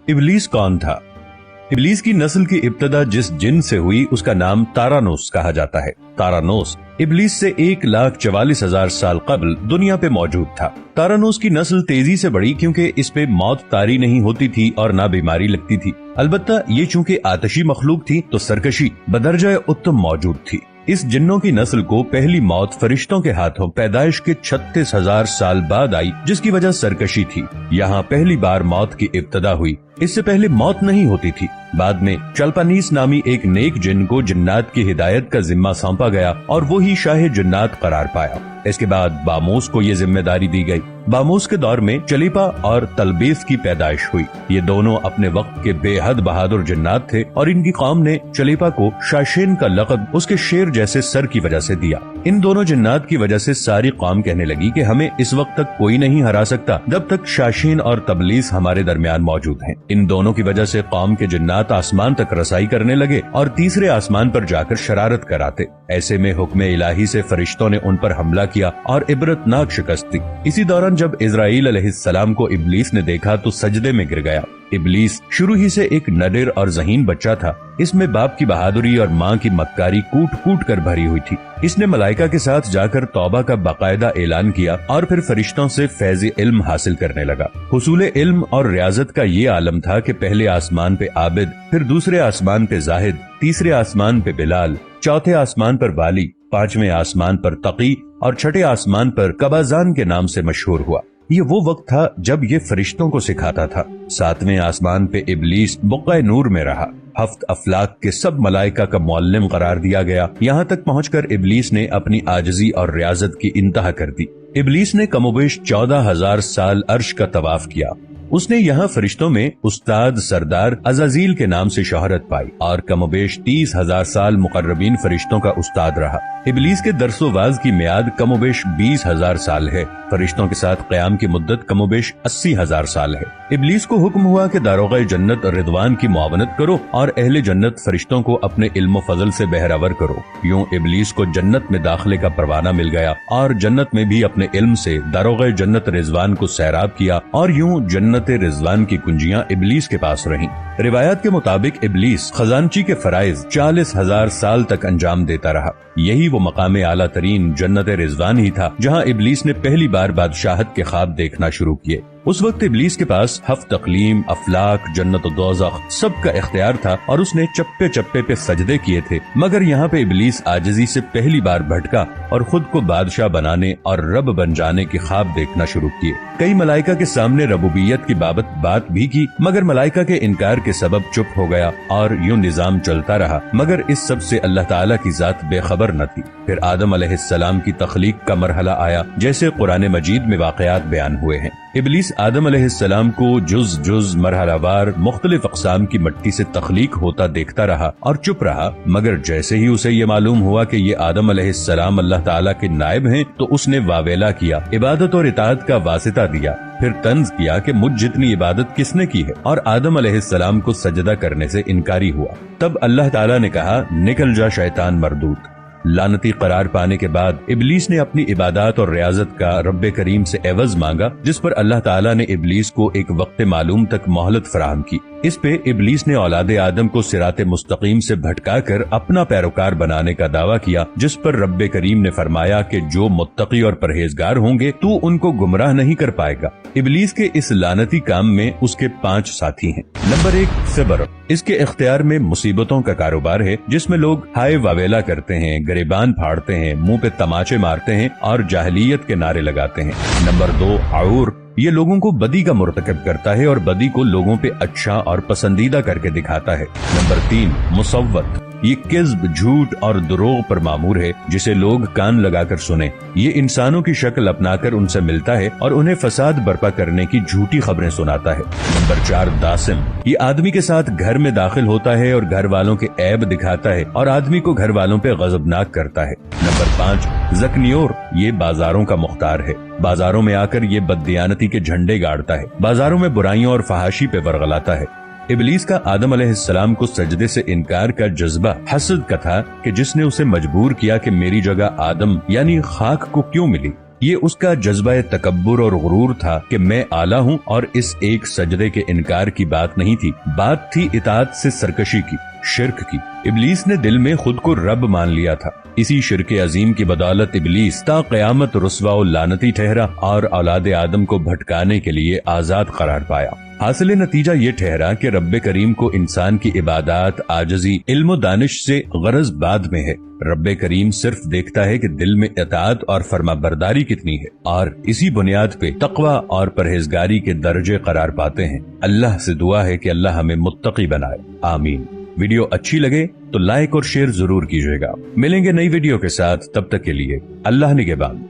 इब्लीस कौन था? इब्लीस की नस्ल की इब्तदा जिस जिन से हुई उसका नाम तारानोस कहा जाता है। तारानोस इब्लीस से 1,44,000 साल कबल दुनिया पे मौजूद था। तारानोस की नस्ल तेजी से बढ़ी क्योंकि इस पे मौत तारी नहीं होती थी और ना बीमारी लगती थी। अलबत्ता ये चूंकि आतशी मखलूक थी तो सरकशी बदरजा उत्तम मौजूद थी। इस जिन्नों की नस्ल को पहली मौत फरिश्तों के हाथों पैदाइश के 36,000 साल बाद आई, जिसकी वजह सरकशी थी। यहाँ पहली बार मौत की इब्तदा हुई। इससे पहले मौत नहीं होती थी। बाद में चलपानीस नामी एक नेक जिन को जिन्नात की हिदायत का जिम्मा सौंपा गया और वो ही शाह जिन्नात करार पाया। इसके बाद बामोस को ये जिम्मेदारी दी गई। बामोस के दौर में चलीपा और तलबीस की पैदाइश हुई। ये दोनों अपने वक्त के बेहद बहादुर जिन्नात थे और इनकी कौम ने चलीपा को शाशेन का लक़ब उसके शेर जैसे सर की वजह से दिया। इन दोनों जिन्नात की वजह से सारी कौम कहने लगी कि हमें इस वक्त तक कोई नहीं हरा सकता जब तक शाशेन और तबलीस हमारे दरमियान मौजूद हैं। इन दोनों की वजह से कौम के जिन्नात आसमान तक रसाई करने लगे और तीसरे आसमान पर जाकर शरारत कराते। ऐसे में हुक्म इलाही से फरिश्तों ने उन पर हमला किया और इबरतनाक शिकस्त दी। इसी दौरान जब इजराइल अलैहिस्सलाम को इब्लीस ने देखा तो सजदे में गिर गया। इब्लीस शुरू ही से एक नडर और ज़हीन बच्चा था। इसमें बाप की बहादुरी और माँ की मक्कारी कूट कूट कर भरी हुई थी। इसने मलाइका के साथ जाकर तौबा का बाकायदा ऐलान किया और फिर फरिश्तों से फैज़ इल्म हासिल करने लगा। हुसूल इल्म और रियाजत का ये आलम था कि पहले आसमान पे आबिद, फिर दूसरे आसमान पे जाहिद, तीसरे आसमान पे बिलाल, चौथे आसमान पर वाली, पांचवें आसमान पर तकी और छठे आसमान पर कबाजान के नाम से मशहूर हुआ। ये वो वक्त था जब ये फरिश्तों को सिखाता था। सातवें आसमान पे इब्लीस बुक़्क़ा नूर में रहा। हफ्त अफलाक के सब मलाइका का मुअल्लिम करार दिया गया। यहाँ तक पहुँचकर इब्लीस ने अपनी आजिज़ी और रियाजत की इंतहा कर दी। इब्लीस ने कमोबेश 14,000 साल अर्श का तवाफ किया। उसने यहाँ फरिश्तों में उस्ताद सरदार अज़ाज़ील के नाम से शोहरत पाई और कमोबेश 30,000 साल मुक़र्रबीन फरिश्तों का उस्ताद रहा। इब्लीस के दरसोवाज की मियाद कमोबेश 20,000 साल है। फरिश्तों के साथ क़याम की मुद्दत कमोबेश 80,000 साल है। इब्लीस को हुक्म हुआ कि दारोगा जन्नत रिदवान की मुआवनत करो और अहले जन्नत फरिश्तों को अपने इल्म फजल से बहरावर करो। यूं इब्लीस को जन्नत में दाखिले का परवाना मिल गया और जन्नत में भी अपने इल्म से दारोगा जन्नत रिजवान को सैराब किया और यूं जन्नत रिजवान की कुंजियां इब्लीस के पास रहीं। रिवायत के मुताबिक इब्लीस खजानची के फराइज 40,000 साल तक अंजाम देता रहा। यही वो मकाम आला तरीन जन्नत रिजवान ही था जहाँ इब्लीस ने पहली बार बादशाहत के ख्वाब देखना शुरू किए। उस वक्त इब्लीस के पास हफ्त तकलीम, अफलाक, जन्नत और दोज़ख सब का इख्तियार था और उसने चप्पे चप्पे पे सजदे किए थे। मगर यहाँ पे इब्लीस आजिज़ी से पहली बार भटका और खुद को बादशाह बनाने और रब बन जाने के ख्वाब देखना शुरू किए। कई मलाइका के सामने रबूबियत की बात भी की, मगर मलाइका के इनकार के सबब चुप हो गया और यूं निजाम चलता रहा। मगर इस सब से अल्लाह ताला की जात बेखबर न थी। फिर आदम अलैहिस्सलाम की तख्लीक का मरहला आया, जैसे कुरान मजीद में वाक़यात बयान हुए हैं। इब्लीस आदम अलैहिस्सलाम को जुज जुज मरहलावार मुख्तलिफ अक़साम की मिट्टी से तख्लीक होता देखता रहा और चुप रहा। मगर जैसे ही उसे ये मालूम हुआ कि ये आदम अलैहिस्सलाम अल्लाह ताला के नायब हैं तो उसने वावेला किया, इबादत और इताअत का वासिता दिया। फिर तंज किया कि मुझ जितनी इबादत किसने की है और आदम अलैहिस्सलाम को सजदा करने से इनकारी हुआ। तब अल्लाह ताला ने कहा, निकल जा शैतान मरदूत। लानती करार पाने के बाद इब्लीस ने अपनी इबादत और रियाजत का रब्बे करीम से एवज मांगा, जिस पर अल्लाह ताला ने इब्लीस को एक वक्त मालूम तक मोहलत फराहम की। इस पे इब्लीस ने औलादे आदम को सिराते मुस्तकीम से भटकाकर अपना पैरोकार बनाने का दावा किया, जिस पर रब्बे करीम ने फरमाया कि जो मुत्तकी और परहेजगार होंगे तू उनको गुमराह नहीं कर पाएगा। इब्लीस के इस लानती काम में उसके 5 साथी हैं। नंबर 1, सब्र। इसके इख्तियार में मुसीबतों का कारोबार है, जिसमें लोग हाय वावेला करते हैं, गरेबान फाड़ते हैं, मुंह पे तमाचे मारते हैं और जाहिलियत के नारे लगाते हैं। नंबर 2, आऊर। ये लोगों को बदी का मुर्तकब करता है और बदी को लोगों पे अच्छा और पसंदीदा करके दिखाता है। नंबर 3, मुसव्वत। ये किज़्ब, झूठ और दुरोग पर मामूर है, जिसे लोग कान लगाकर सुने। ये इंसानों की शक्ल अपनाकर उनसे मिलता है और उन्हें फसाद बर्पा करने की झूठी खबरें सुनाता है। नंबर 4, दासिम। ये आदमी के साथ घर में दाखिल होता है और घर वालों के ऐब दिखाता है और आदमी को घर वालों पे गजबनाक करता है। नंबर 5, ज़कनियोर। ये बाजारों का मुख्तार है। बाजारों में आकर ये बददियानती के झंडे गाड़ता है, बाजारों में बुराइयों और फहाशी पे वरगलाता है। इब्लीस का आदम अलैहिस्सलाम को सजदे से इनकार का जज्बा हसद का था कि जिसने उसे मजबूर किया कि मेरी जगह आदम यानी खाक को क्यों मिली। ये उसका जज्बा तकब्बुर और गुरूर था कि मैं आला हूँ, और इस एक सजदे के इनकार की बात नहीं थी, बात थी इताअत से सरकशी की, शिर्क की। इब्लीस ने दिल में खुद को रब मान लिया था। इसी शिर्क अजीम की बदौलत इब्लीस ता क़यामत रुस्वा और लानती ठहरा और औलाद आदम को भटकाने के लिए आजाद करार पाया। हासिल नतीजा ये ठहरा कि रब्बे करीम को इंसान की इबादत, आजजी, इल्म दानिश से गरज बाद में है। रब्बे करीम सिर्फ देखता है कि दिल में इताअत और फर्माबरदारी कितनी है, और इसी बुनियाद पे तकवा और परहेजगारी के दर्जे करार पाते हैं। अल्लाह से दुआ है कि अल्लाह हमें मुत्तकी बनाए, आमीन। वीडियो अच्छी लगे तो लाइक और शेयर जरूर कीजिएगा। मिलेंगे नई वीडियो के साथ, तब तक के लिए अल्लाह निगहबान।